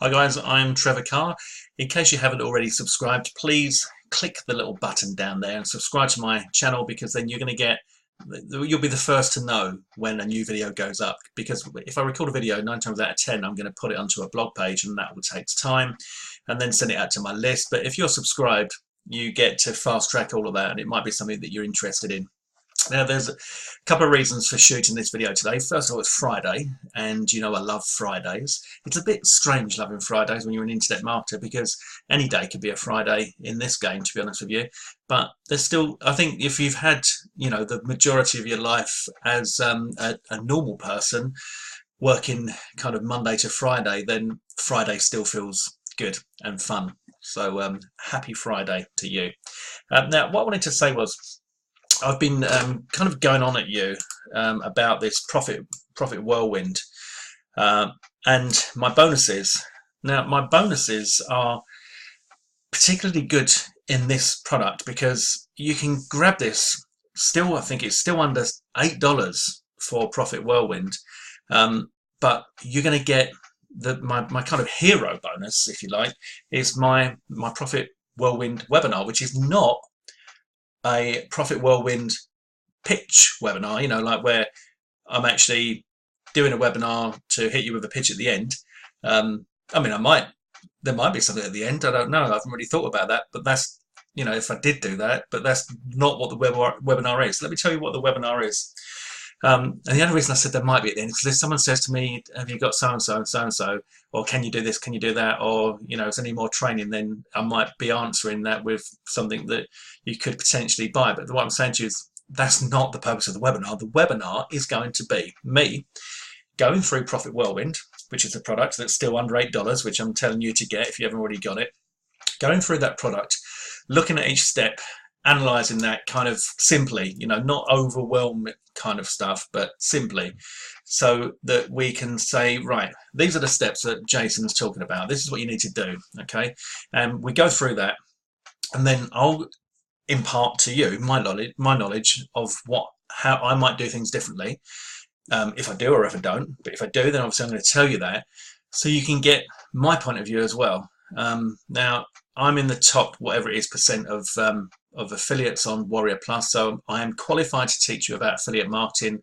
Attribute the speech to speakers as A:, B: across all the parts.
A: Hi guys, I'm Trevor Carr. In case you haven't already subscribed, please click the little button down there and subscribe to my channel, because then you'll be the first to know when a new video goes up. Because if I record a video, 9 times out of 10 I'm going to put it onto a blog page, and that will take time, and then send it out to my list. But if you're subscribed, you get to fast track all of that, and it might be something that you're interested in. Now, there's a couple of reasons for shooting this video today. First of all, it's Friday, and you know I love Fridays. It's a bit strange loving Fridays when you're an internet marketer, because any day could be a Friday in this game, to be honest with you. But there's still, I think, if you've had, the majority of your life as a normal person working kind of Monday to Friday, then Friday still feels good and fun. So happy Friday to you. Now, what I wanted to say was, I've been kind of going on at you about this profit whirlwind and my bonuses. Now, my bonuses are particularly good in this product because you can grab this. Still, I think it's still under $8 for profit whirlwind, but you're going to get my kind of hero bonus, if you like, is my profit whirlwind webinar, which is not a profit whirlwind pitch webinar, like where I'm actually doing a webinar to hit you with a pitch at the end. I mean, there might be something at the end. I don't know. I haven't really thought about that, but that's, if I did do that, but that's not what the webinar is. Let me tell you what the webinar is. And the only reason I said there might be at the end is because if someone says to me, have you got so-and-so and so-and-so, or can you do this, can you do that, or, is there any more training, then I might be answering that with something that you could potentially buy. But what I'm saying to you is that's not the purpose of the webinar. The webinar is going to be me going through Profit Whirlwind, which is a product that's still under $8, which I'm telling you to get if you haven't already got it. Going through that product, looking at each step, analysing that kind of simply, not overwhelm kind of stuff, but simply, so that we can say, right, these are the steps that Jason's talking about. This is what you need to do, okay? And we go through that, and then I'll impart to you my knowledge of how I might do things differently, if I do or if I don't. But if I do, then obviously I'm going to tell you that, so you can get my point of view as well. Now, I'm in the top, whatever it is, percent of affiliates on Warrior Plus, so I am qualified to teach you about affiliate marketing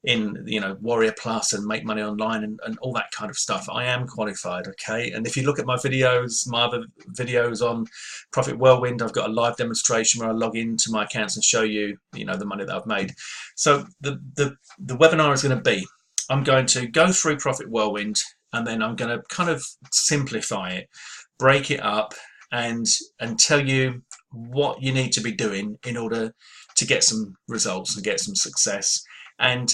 A: in Warrior Plus and make money online and all that kind of stuff. I am qualified, okay? And if you look at my videos, my other videos on Profit Whirlwind, I've got a live demonstration where I log into my accounts and show you, the money that I've made. So the webinar is going to be, I'm going to go through Profit Whirlwind, and then I'm going to kind of simplify it, break it up, and tell you what you need to be doing in order to get some results and get some success. And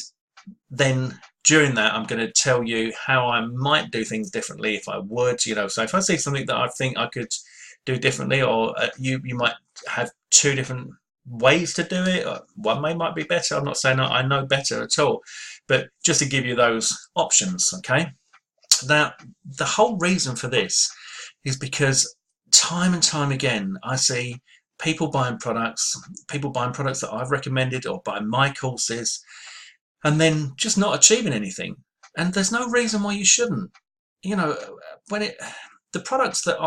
A: then during that, I'm going to tell you how I might do things differently if I would, so if I see something that I think I could do differently, or you might have two different ways to do it, or one might be better. I'm not saying I know better at all, but just to give you those options, okay? Now, the whole reason for this is because time and time again, I see people buying products that I've recommended or buying my courses, and then just not achieving anything. And there's no reason why you shouldn't. The products that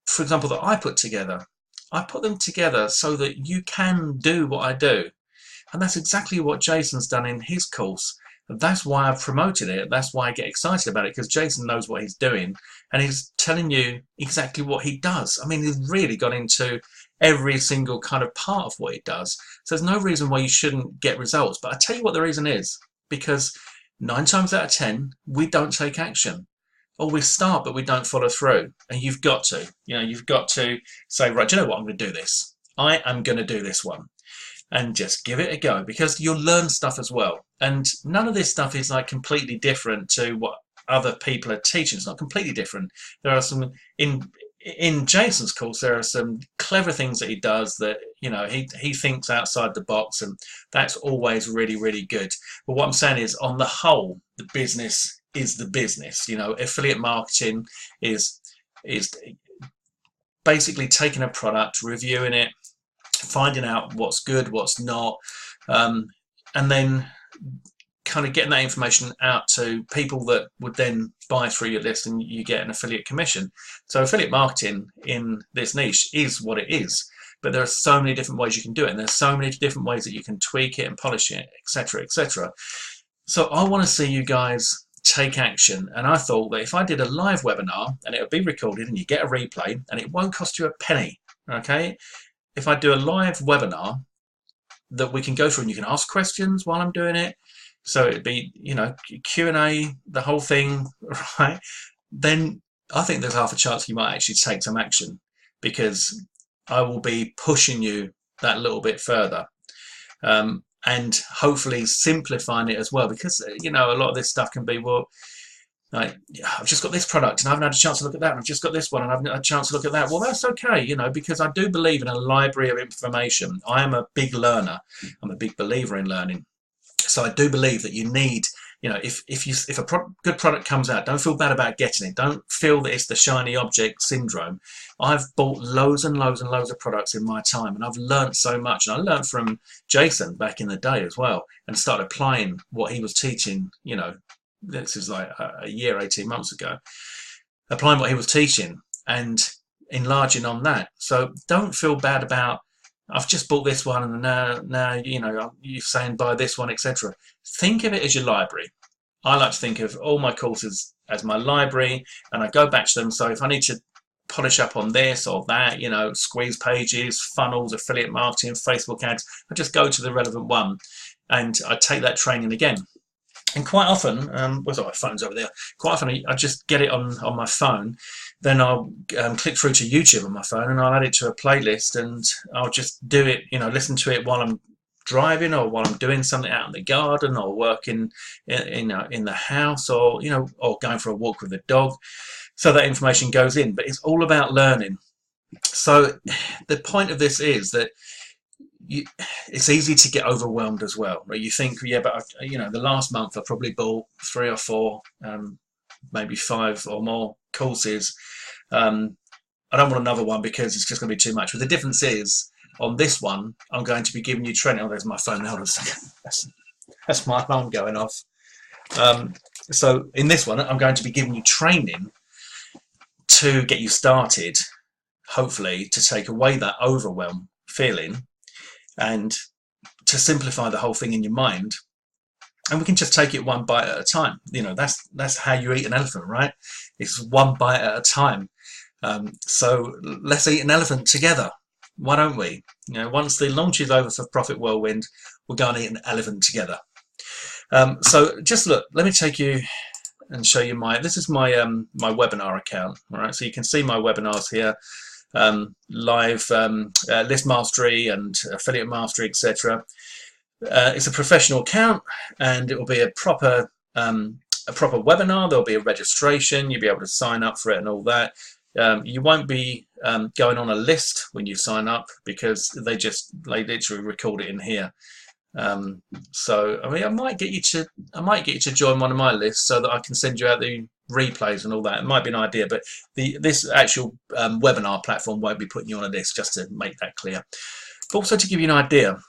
A: for example, that I put them together so that you can do what I do. And that's exactly what Jason's done in his course. That's why I've promoted it. That's why I get excited about it, because Jason knows what he's doing, and he's telling you exactly what he does. I mean, he's really got into every single kind of part of what he does. So there's no reason why you shouldn't get results. But I tell you what the reason is, because 9 times out of 10, we don't take action. Or we start, but we don't follow through. And you've got to, you've got to say, right, do you know what? I'm going to do this. I am going to do this one. And just give it a go, because you'll learn stuff as well. And none of this stuff is like completely different to what other people are teaching. It's not completely different. There are some, in Jason's course, there are some clever things that he does that, he thinks outside the box, and that's always really, really good. But what I'm saying is, on the whole, the business is the business. Affiliate marketing is basically taking a product, reviewing it, finding out what's good, what's not, and then kind of getting that information out to people that would then buy through your list, and you get an affiliate commission. So affiliate marketing in this niche is what it is, but there are so many different ways you can do it, and there's so many different ways that you can tweak it and polish it, etc., etc. So I want to see you guys take action, and I thought that if I did a live webinar and it would be recorded and you get a replay and it won't cost you a penny, okay? If I do a live webinar that we can go through and you can ask questions while I'm doing it, so it'd be, you know, Q&A, the whole thing, right? Then I think there's half a chance you might actually take some action, because I will be pushing you that little bit further, and hopefully simplifying it as well, because, you know, a lot of this stuff can be, well, like, I've just got this product and I haven't had a chance to look at that, and I've just got this one and I haven't had a chance to look at that. Well, that's okay, you know, because I do believe in a library of information. I am a big learner. I'm a big believer in learning. So I do believe that you need, you know, if a good product comes out, don't feel bad about getting it. Don't feel that it's the shiny object syndrome. I've bought loads and loads and loads of products in my time, and I've learned so much. And I learned from Jason back in the day as well, and started applying what he was teaching. You know, this is like a year, 18 months ago, applying what he was teaching and enlarging on that. So don't feel bad about, I've just bought this one and now you know, you're saying buy this one, etc. Think of it as your library. I like to think of all my courses as my library, and I go back to them. So if I need to polish up on this or that, you know, squeeze pages, funnels, affiliate marketing, Facebook ads, I just go to the relevant one and I take that training again. And quite often, where's my phone's over there? Quite often I just get it on my phone, then I'll click through to YouTube on my phone and I'll add it to a playlist, and I'll just do it, you know, listen to it while I'm driving or while I'm doing something out in the garden or working in the house, or, you know, or going for a walk with the dog. So that information goes in, but it's all about learning. So the point of this is that it's easy to get overwhelmed as well, right? You think, yeah, but you know, the last month I probably bought 3 or 4, maybe 5 or more courses. I don't want another one because it's just going to be too much. But the difference is, on this one, I'm going to be giving you training. Oh, there's my phone. Hold on a second. That's my alarm going off. So in this one, I'm going to be giving you training to get you started, hopefully to take away that overwhelm feeling and to simplify the whole thing in your mind. And we can just take it one bite at a time. You know, that's how you eat an elephant, right? It's one bite at a time. So let's eat an elephant together. Why don't we? You know, once the launch is over for Profit Whirlwind, we'll go and eat an elephant together. So just look, let me take you and show you this is my my webinar account. All right, so you can see my webinars here, live list mastery and affiliate mastery, etc. It's a professional account, and it will be a proper webinar. There'll be a registration. You'll be able to sign up for it and all that. You won't be going on a list when you sign up, because they literally record it in here. So I mean, I might get you to join one of my lists so that I can send you out the replays and all that. It might be an idea, but this actual webinar platform won't be putting you on a list, just to make that clear. But also to give you an idea,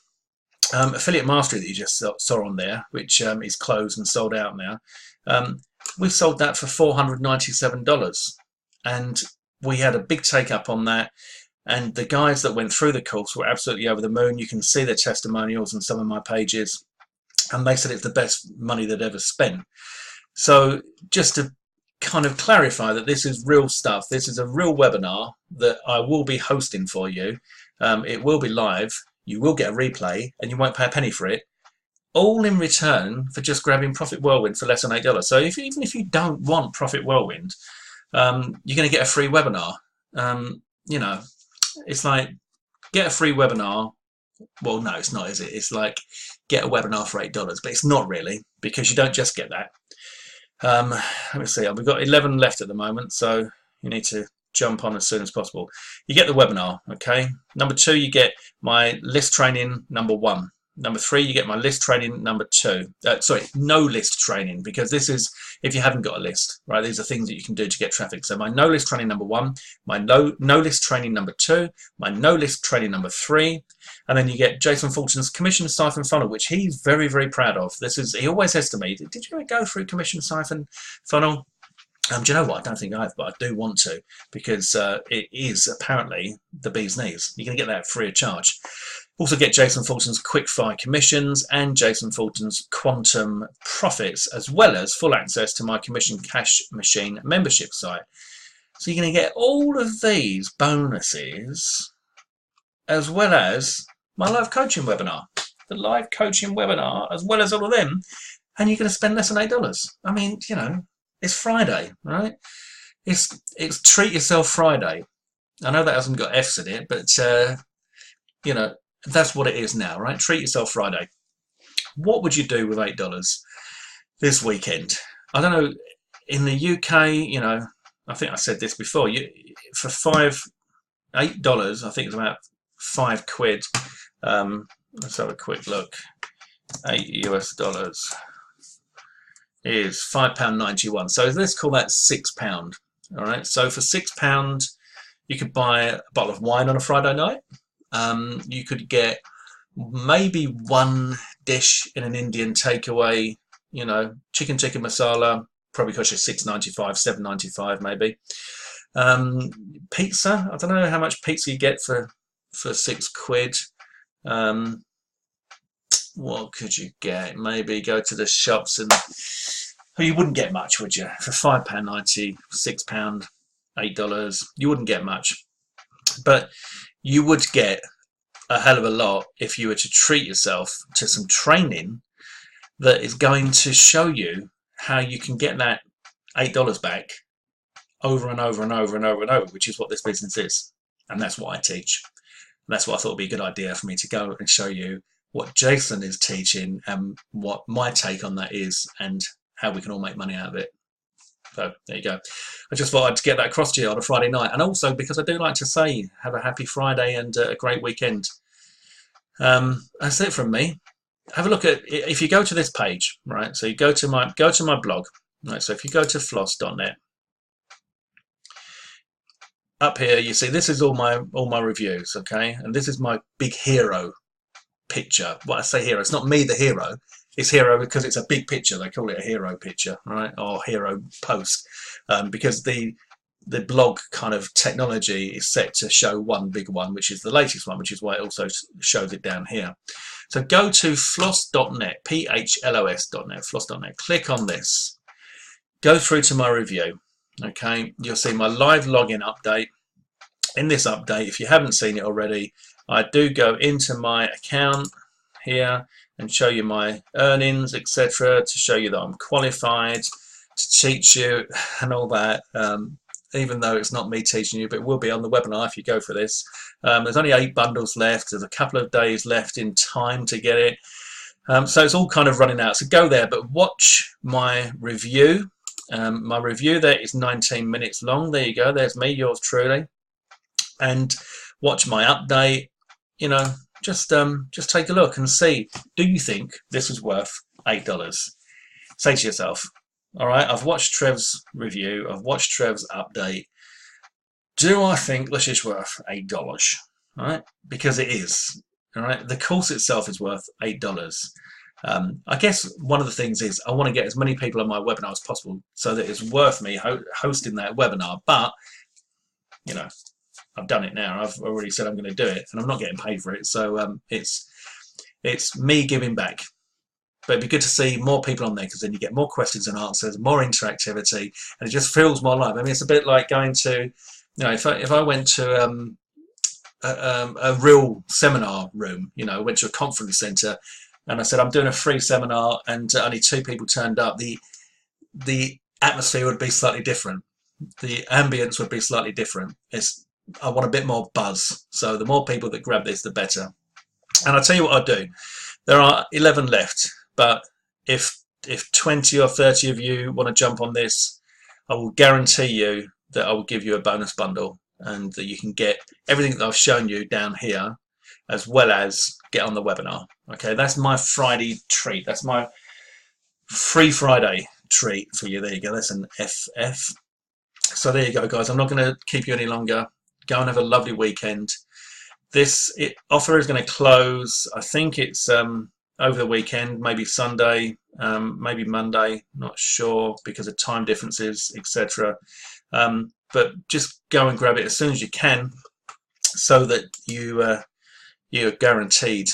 A: affiliate mastery that you just saw on there, which is closed and sold out now, we sold that for $497, and we had a big take up on that. And the guys that went through the course were absolutely over the moon. You can see their testimonials on some of my pages, and they said it's the best money they'd ever spent. So just to kind of clarify that this is real stuff, this is a real webinar that I will be hosting for you. It will be live, you will get a replay, and you won't pay a penny for it, all in return for just grabbing Profit Whirlwind for less than $8. So even if you don't want Profit Whirlwind, you're going to get a free webinar. You know, it's like, get a free webinar. Well, no, it's not, is it? It's like, get a webinar for $8, but it's not really, because you don't just get that. Let me see, we've got 11 left at the moment, so you need to jump on as soon as possible. You get the webinar, okay? Number 2, you get my list training number 1, Number 3, you get my list training. Number 2, sorry, no list training, because this is if you haven't got a list, right? These are things that you can do to get traffic. So my no list training number 1, my no list training number 2, my no list training number 3, and then you get Jason Fulton's commission siphon funnel, which he's very, very proud of. He always says to me, "Did you ever go through commission siphon funnel?" Do you know what? I don't think I have, but I do want to, because it is apparently the bee's knees. You're going to get that free of charge. Also get Jason Fulton's quick fire commissions and Jason Fulton's quantum profits, as well as full access to my commission cash machine membership site. So you're going to get all of these bonuses, as well as my live coaching webinar, the live coaching webinar, as well as all of them, and you're going to spend less than $8. I mean, you know, it's Friday, right? It's Treat Yourself Friday. I know that hasn't got F's in it, but you know, that's what it is now, right? Treat Yourself Friday. What would you do with $8 this weekend? I don't know. In the UK, you know, I think I said this before. For $8, I think it's about £5. Let's have a quick look. $8 is £5.91. So let's call that £6. All right. So for £6, you could buy a bottle of wine on a Friday night. You could get maybe one dish in an Indian takeaway. You know, chicken tikka masala probably costs you $6.95, $7.95 maybe. Pizza. I don't know how much pizza you get for £6. What could you get? Maybe go to the shops and well, you wouldn't get much, would you? For £5.90, £6, $8, you wouldn't get much. But you would get a hell of a lot if you were to treat yourself to some training that is going to show you how you can get that $8 back over and over and over and over and over, which is what this business is. And that's what I teach. And that's what I thought would be a good idea for me to go and show you what Jason is teaching and what my take on that is and how we can all make money out of it. So there you go. I just thought I'd get that across to you on a Friday night. And also because I do like to say, have a happy Friday and a great weekend. That's it from me. Have a look at, if you go to this page, right? So you go to my blog, right? So if you go to floss.net, up here you see this is all my reviews, okay? And this is my big hero picture. What I say hero, it's not me the hero. It's hero because it's a big picture. They call it a hero picture, right? Or hero post, because the blog kind of technology is set to show one big one, which is the latest one, which is why it also shows it down here. So go to floss.net, PHLOS.net, floss.net. Click on this. Go through to my review. Okay, you'll see my live login update. In this update, if you haven't seen it already, I do go into my account here and show you my earnings, etc., to show you that I'm qualified to teach you and all that. Even though it's not me teaching you, but it will be on the webinar if you go for this. There's only 8 bundles left. There's a couple of days left in time to get it. So it's all kind of running out. So go there, but watch my review. My review there is 19 minutes long. There you go. There's me, yours truly. And watch my update. You know, just take a look and see. Do you think this is worth $8? Say to yourself, all right, I've watched Trev's review. I've watched Trev's update. Do I think this is worth $8? All right, because it is. All right, the course itself is worth $8. I guess one of the things is I want to get as many people on my webinar as possible so that it's worth me hosting that webinar. But, you know, I've done it now. I've already said I'm going to do it and I'm not getting paid for it. So it's me giving back. But it'd be good to see more people on there because then you get more questions and answers, more interactivity, and it just feels more live. I mean, it's a bit like going to, you know, if I went to a real seminar room, you know, went to a conference centre, and I said I'm doing a free seminar, and only 2 people turned up. The atmosphere would be slightly different. The ambience would be slightly different. I want a bit more buzz. So the more people that grab this, the better. And I'll tell you what I'll do. There are 11 left. But if 20 or 30 of you want to jump on this, I will guarantee you that I will give you a bonus bundle and that you can get everything that I've shown you down here. as well as get on the webinar. Okay, that's my Friday treat. That's my free Friday treat for you. There you go. That's an FF. So there you go, guys. I'm not going to keep you any longer. Go and have a lovely weekend. This offer is going to close, I think it's over the weekend, maybe Sunday, maybe Monday, not sure because of time differences, etc. But just go and grab it as soon as you can, so that you're guaranteed,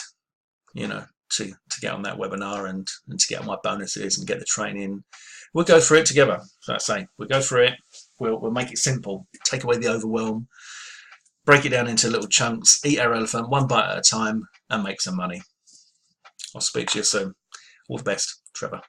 A: you know, to get on that webinar and to get on my bonuses and get the training. We'll go through it together. So I say, we'll go through it. We'll make it simple, take away the overwhelm, break it down into little chunks, eat our elephant one bite at a time, and make some money. I'll speak to you soon. All the best, Trevor.